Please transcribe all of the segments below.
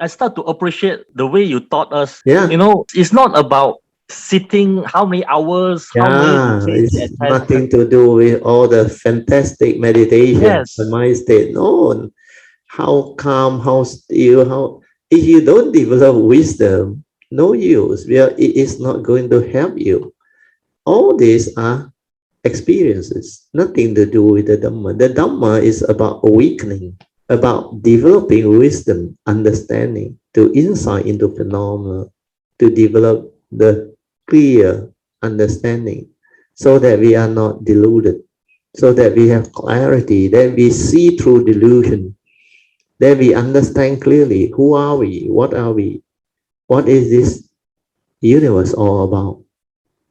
I start to appreciate the way you taught us. Yeah, It's not about sitting how many hours, how many yeah, retreats you it's attend. nothing to do with all the fantastic meditation, the Yes, mind state. No, how calm, how still, how if you don't develop wisdom, no use. Well, it is not going to help you. All these are experiences, nothing to do with the Dhamma. The Dhamma is about awakening, about developing wisdom, understanding, to insight into phenomena, to develop the clear understanding so that we are not deluded, so that we have clarity, that we see through delusion, that we understand clearly who are we, what is this universe all about,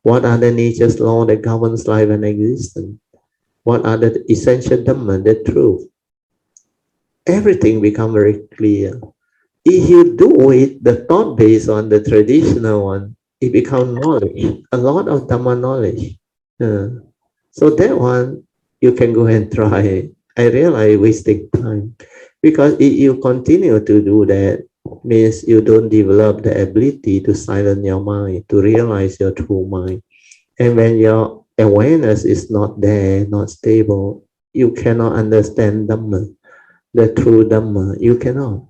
what are the nature's law that governs life and existence, what are the essential Dhamma, the truth. Everything becomes very clear. If you do it, the thought based on the traditional one, it becomes knowledge, a lot of Dhamma knowledge. Uh, so that one, you can go and try it. I realize wasting time because if you continue to do that, means you don't develop the ability to silence your mind, to realize your true mind. And when your awareness is not there, not stable, you cannot understand Dhamma, the true Dhamma. You cannot,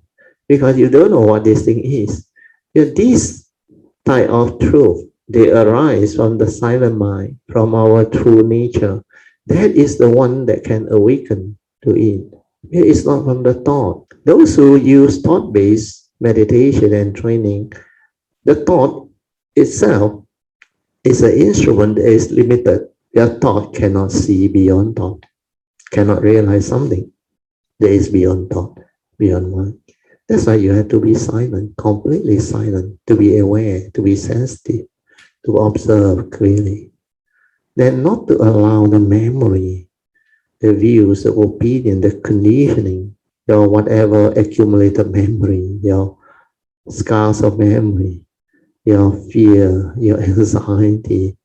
because you don't know what this thing is. This type of truth, they arise from the silent mind, from our true nature. That is the one that can awaken to it. It is not from the thought. Those who use thought-based meditation and training, the thought itself is an instrument that is limited. Your thought cannot see beyond thought, cannot realize something that is beyond thought, beyond mind. That's why you have to be silent, completely silent, to be aware, to be sensitive, to observe clearly. Then not to allow the memory, the views, the opinion, the conditioning, your whatever accumulated memory, your scars of memory, your fear, your anxiety,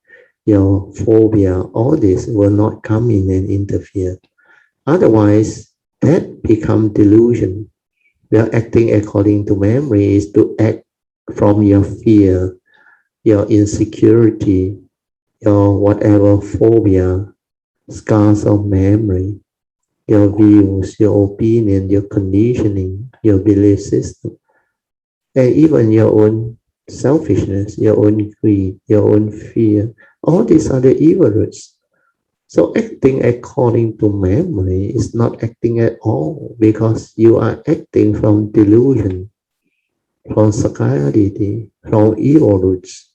your phobia, all this will not come in and interfere. Otherwise, that become delusion. We are acting according to memory is to act from your fear, your insecurity, your whatever phobia, scars of memory, your views, your opinion, your conditioning, your belief system, and even your own selfishness, your own greed, your own fear. All these are the evil roots. So acting according to memory is not acting at all because you are acting from delusion, from sakkayaditi, from evil roots.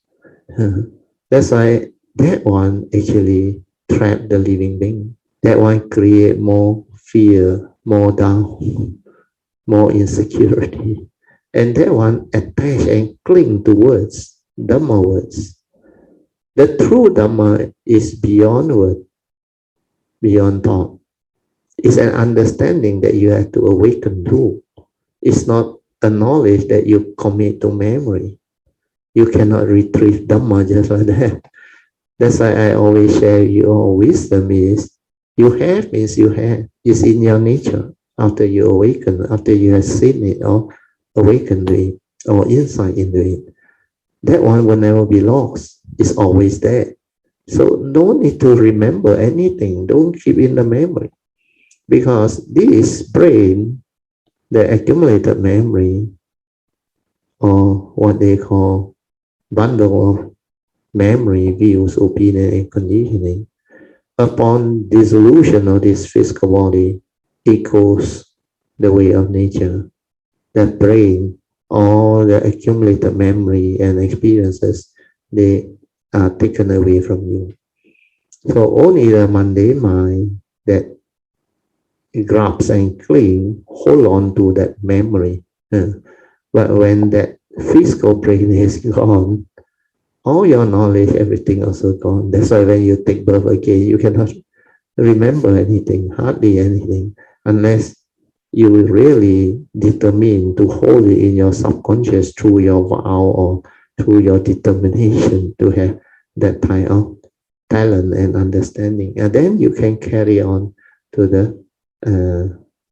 That's why that one actually trap the living being. That one create more fear, more doubt, more insecurity. And that one attach and cling to words, Dhamma words. The true Dhamma is beyond word, beyond thought. It's an understanding that you have to awaken to. It's not a knowledge that you commit to memory. You cannot retrieve Dhamma just like that. That's why I always share your wisdom is you have means you have. It's in your nature. After you awaken, after you have seen it or awakened to it or insight into it, that one will never be lost. It's always there. So no need to remember anything. Don't keep in the memory because this brain, the accumulated memory or what they call bundle of memory, views, opinion, and conditioning, upon dissolution of this physical body, it goes the way of nature. The brain, all the accumulated memory and experiences, they are taken away from you. So only the mundane mind that grabs and cling, hold on to that memory. But when that physical brain is gone, all your knowledge, everything also gone. That's why when you take birth again, you cannot remember anything, hardly anything, unless you really determine to hold it in your subconscious through your vow or through your determination to have that type of talent and understanding. And then you can carry on to the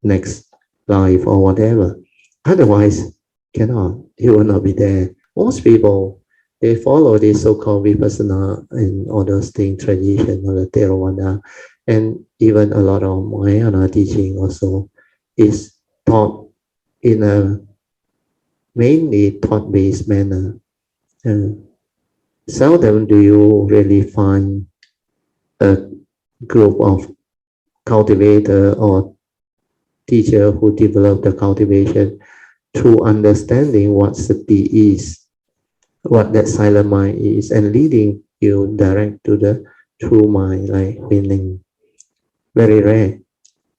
next life or whatever. Otherwise, Cannot. You will not be there. Most people, they follow this so-called vipassana and all those things, tradition or the Theravada, and even a lot of Mahayana teaching also is taught in a mainly thought-based manner. Seldom do you really find a group of cultivator or teacher who develop the cultivation through understanding what sati is, what that silent mind is, and leading you direct to the true mind, like Huining. Very rare.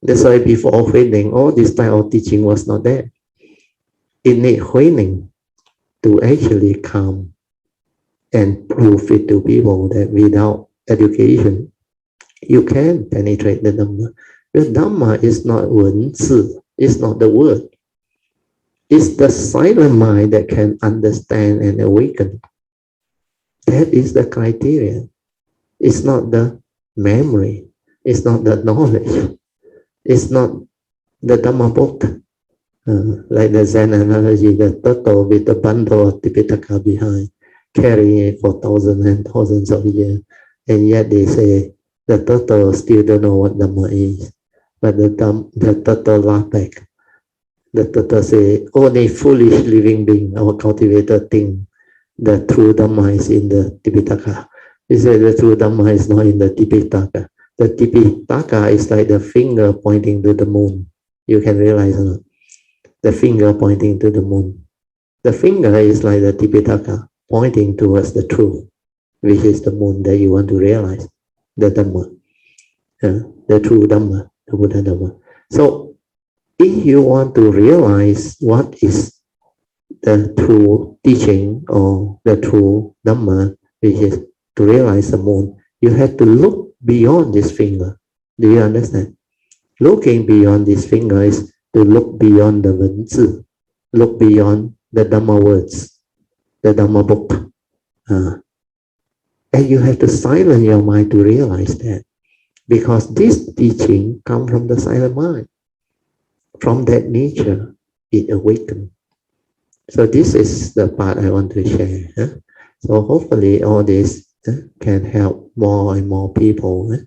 That's why before Huining, all this type of teaching was not there. It need Huining to actually come and prove it to people that without education, you can penetrate the Dhamma. The Dhamma is not 文字, it's not the word. It's the silent mind that can understand and awaken. That is the criteria. It's not the memory. It's not the knowledge. It's not the Dhamma book. Like the Zen analogy, the turtle with the bundle of Tipitaka behind, carrying it for thousands and thousands of years. And yet they say the turtle still don't know what Dhamma is. But the turtle laugh back. The turtle say, only foolish living being, our cultivator, think the true Dhamma is in the Tipitaka. He said the true Dhamma is not in the Tipitaka. The Tipitaka is like the finger pointing to the moon. You can realize or not? The finger pointing to the moon. The finger is like the Tipitaka pointing towards the truth, which is the moon that you want to realize, the Dhamma, the true Dhamma, the Buddha Dhamma. So if you want to realize what is the true teaching or the true Dhamma, which is to realize the moon, you have to look beyond this finger. Do you understand? Looking beyond this finger is to look beyond the 文字, look beyond the Dhamma words, the Dhamma book. And you have to silence your mind to realize that. Because this teaching comes from the silent mind. From that nature, it awakens. So this is the part I want to share. So hopefully all this can help more and more people